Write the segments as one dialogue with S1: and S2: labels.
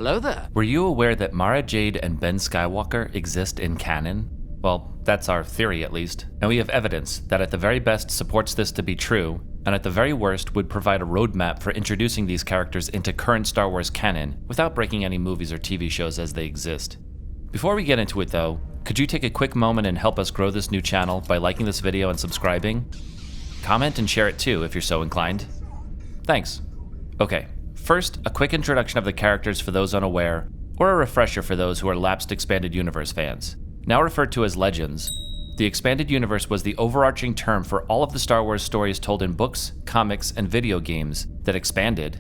S1: hello there.
S2: Were you aware that Mara Jade and Ben Skywalker exist in canon? Well, that's our theory at least, and we have evidence that at the very best supports this to be true, and at the very worst would provide a roadmap for introducing these characters into current Star Wars canon without breaking any movies or TV shows as they exist. Before we get into it though, could you take a quick moment and help us grow this new channel by liking this video and subscribing? Comment and share it too if you're so inclined. Thanks. Okay, first, a quick introduction of the characters for those unaware, or a refresher for those who are lapsed Expanded Universe fans. Now referred to as Legends, the Expanded Universe was the overarching term for all of the Star Wars stories told in books, comics, and video games that expanded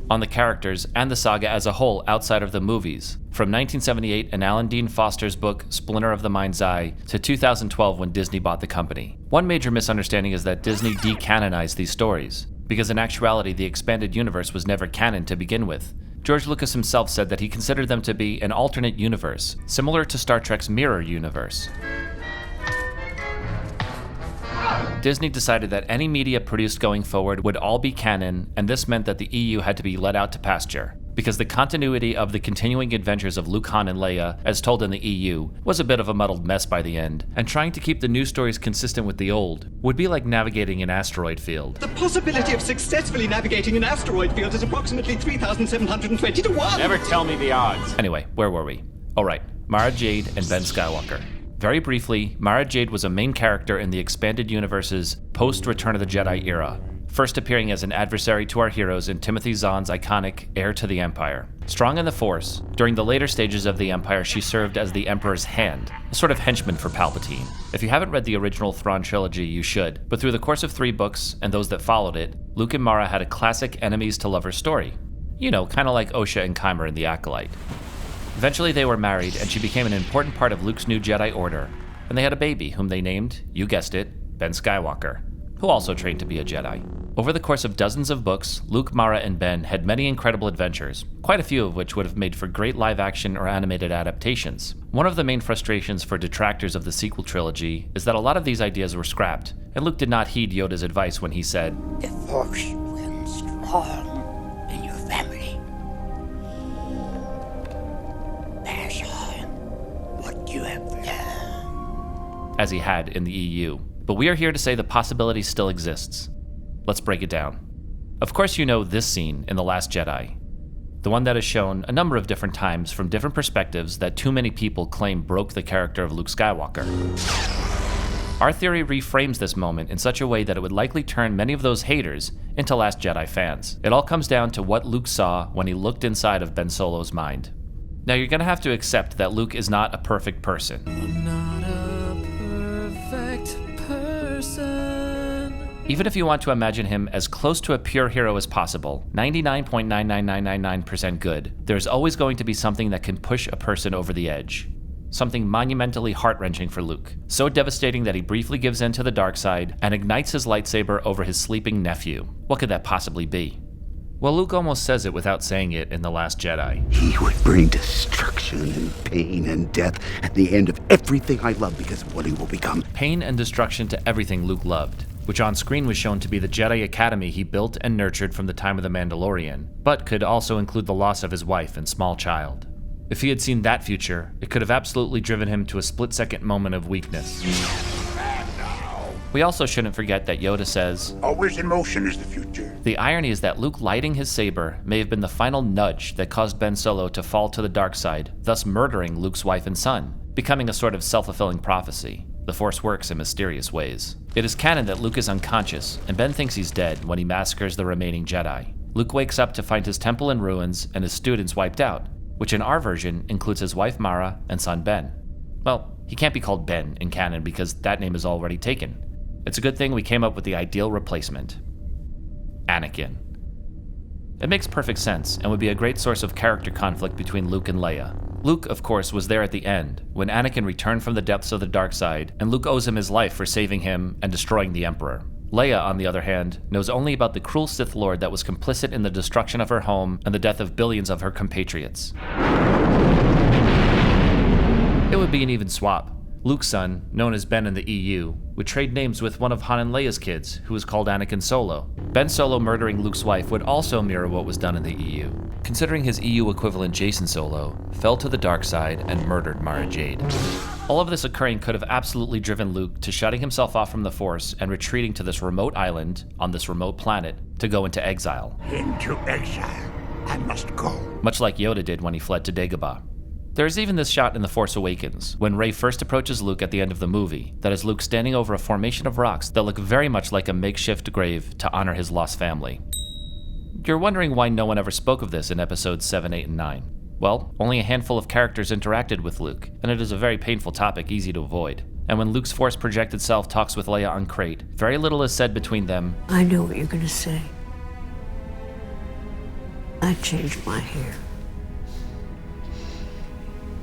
S2: on the characters and the saga as a whole outside of the movies, from 1978 and Alan Dean Foster's book Splinter of the Mind's Eye to 2012 when Disney bought the company. One major misunderstanding is that Disney decanonized these stories, because in actuality the Expanded Universe was never canon to begin with. George Lucas himself said that he considered them to be an alternate universe, similar to Star Trek's Mirror Universe. Disney decided that any media produced going forward would all be canon, and this meant that the EU had to be let out to pasture, because the continuity of the continuing adventures of Luke, Han, and Leia, as told in the EU, was a bit of a muddled mess by the end, and trying to keep the new stories consistent with the old would be like navigating an asteroid field.
S3: The possibility of successfully navigating an asteroid field is approximately 3,720 to 1!
S4: Never tell me the odds.
S2: Anyway, where were we? Alright, Mara Jade and Ben Skywalker. Very briefly, Mara Jade was a main character in the Expanded Universe's post-Return of the Jedi era, first appearing as an adversary to our heroes in Timothy Zahn's iconic Heir to the Empire. Strong in the Force, during the later stages of the Empire she served as the Emperor's hand, a sort of henchman for Palpatine. If you haven't read the original Thrawn trilogy, you should, but through the course of 3 books, and those that followed it, Luke and Mara had a classic enemies-to-lovers story. You know, kinda like Osha and Kymer in The Acolyte. Eventually they were married, and she became an important part of Luke's new Jedi Order, and they had a baby whom they named, you guessed it, Ben Skywalker, who also trained to be a Jedi. Over the course of dozens of books, Luke, Mara, and Ben had many incredible adventures, quite a few of which would have made for great live-action or animated adaptations. One of the main frustrations for detractors of the sequel trilogy is that a lot of these ideas were scrapped, and Luke did not heed Yoda's advice when he said,
S5: "The Force will strong in your family. Pass on what you have learned,"
S2: as he had in the EU. But we are here to say the possibility still exists. Let's break it down. Of course you know this scene in The Last Jedi, the one that is shown a number of different times from different perspectives that too many people claim broke the character of Luke Skywalker. Our theory reframes this moment in such a way that it would likely turn many of those haters into Last Jedi fans. It all comes down to what Luke saw when he looked inside of Ben Solo's mind. Now you're gonna have to accept that Luke is not a perfect person.
S1: I'm not a perfect person.
S2: Even if you want to imagine him as close to a pure hero as possible, 99.99999% good, there's always going to be something that can push a person over the edge. Something monumentally heart-wrenching for Luke, so devastating that he briefly gives in to the dark side and ignites his lightsaber over his sleeping nephew. What could that possibly be? Well, Luke almost says it without saying it in The Last Jedi.
S6: He would bring destruction and pain and death at the end of everything I love because of what he will become.
S2: Pain and destruction to everything Luke loved, which on screen was shown to be the Jedi Academy he built and nurtured from the time of The Mandalorian, but could also include the loss of his wife and small child. If he had seen that future, it could have absolutely driven him to a split-second moment of weakness. We also shouldn't forget that Yoda says,
S6: Always in motion is the future.
S2: The irony is that Luke lighting his saber may have been the final nudge that caused Ben Solo to fall to the dark side, thus murdering Luke's wife and son, becoming a sort of self-fulfilling prophecy. The Force works in mysterious ways. It is canon that Luke is unconscious, and Ben thinks he's dead when he massacres the remaining Jedi. Luke wakes up to find his temple in ruins and his students wiped out, which in our version includes his wife Mara and son Ben. Well, he can't be called Ben in canon because that name is already taken. It's a good thing we came up with the ideal replacement. Anakin. It makes perfect sense and would be a great source of character conflict between Luke and Leia. Luke, of course, was there at the end, when Anakin returned from the depths of the dark side, and Luke owes him his life for saving him and destroying the Emperor. Leia, on the other hand, knows only about the cruel Sith Lord that was complicit in the destruction of her home and the death of billions of her compatriots. It would be an even swap. Luke's son, known as Ben in the EU, would trade names with one of Han and Leia's kids, who was called Anakin Solo. Ben Solo murdering Luke's wife would also mirror what was done in the EU, considering his EU equivalent Jason Solo fell to the dark side and murdered Mara Jade. All of this occurring could have absolutely driven Luke to shutting himself off from the Force and retreating to this remote island on this remote planet to go into exile.
S6: Into exile. I must go.
S2: Much like Yoda did when he fled to Dagobah. There is even this shot in The Force Awakens, when Rey first approaches Luke at the end of the movie, that is Luke standing over a formation of rocks that look very much like a makeshift grave to honor his lost family. You're wondering why no one ever spoke of this in episodes 7, 8, and 9. Well, only a handful of characters interacted with Luke, and it is a very painful topic easy to avoid. And when Luke's Force-projected self talks with Leia on Crate, very little is said between them.
S4: I know what you're gonna say. I changed my hair.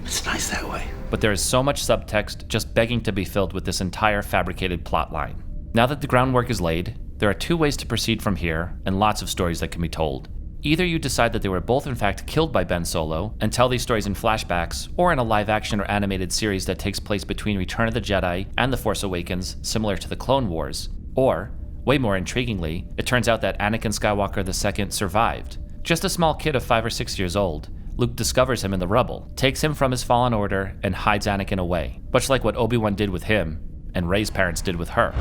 S6: It's nice that way.
S2: But there is so much subtext just begging to be filled with this entire fabricated plot line. Now that the groundwork is laid, there are two ways to proceed from here, and lots of stories that can be told. Either you decide that they were both in fact killed by Ben Solo, and tell these stories in flashbacks, or in a live-action or animated series that takes place between Return of the Jedi and The Force Awakens, similar to the Clone Wars. Or, way more intriguingly, it turns out that Anakin Skywalker II survived. Just a small kid of 5 or 6 years old, Luke discovers him in the rubble, takes him from his fallen order, and hides Anakin away, much like what Obi-Wan did with him, and Rey's parents did with her.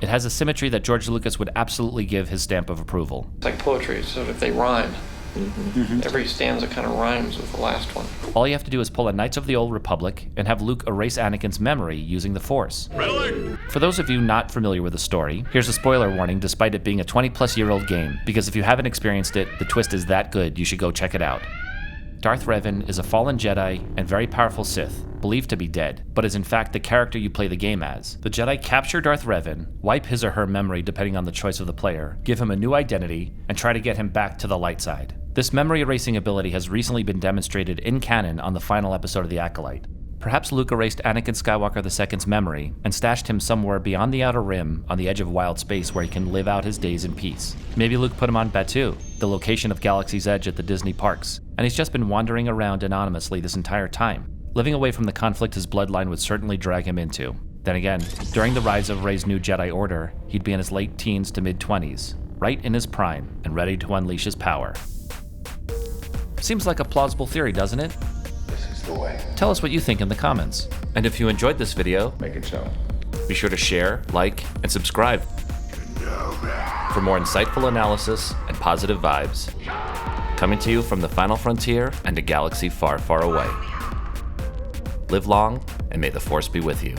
S2: It has a symmetry that George Lucas would absolutely give his stamp of approval.
S7: It's like poetry, so if they rhyme, every stanza kind of rhymes with the last one.
S2: All you have to do is pull a Knights of the Old Republic and have Luke erase Anakin's memory using the Force. For those of you not familiar with the story, here's a spoiler warning despite it being a 20-plus-year-old game, because if you haven't experienced it, the twist is that good, you should go check it out. Darth Revan is a fallen Jedi and very powerful Sith, believed to be dead, but is in fact the character you play the game as. The Jedi capture Darth Revan, wipe his or her memory depending on the choice of the player, give him a new identity, and try to get him back to the light side. This memory erasing ability has recently been demonstrated in canon on the final episode of The Acolyte. Perhaps Luke erased Anakin Skywalker II's memory and stashed him somewhere beyond the Outer Rim on the edge of wild space where he can live out his days in peace. Maybe Luke put him on Batuu, the location of Galaxy's Edge at the Disney parks, and he's just been wandering around anonymously this entire time, living away from the conflict his bloodline would certainly drag him into. Then again, during the rise of Rey's new Jedi Order, he'd be in his late teens to mid-20s, right in his prime, and ready to unleash his power. Seems like a plausible theory, doesn't it?
S8: This is the way.
S2: Tell us what you think in the comments. And if you enjoyed this video,
S8: Make it so.
S2: be sure to share, like, and subscribe for more insightful analysis and positive vibes. Coming to you from the final frontier and a galaxy far, far away. Live long, and may the Force be with you.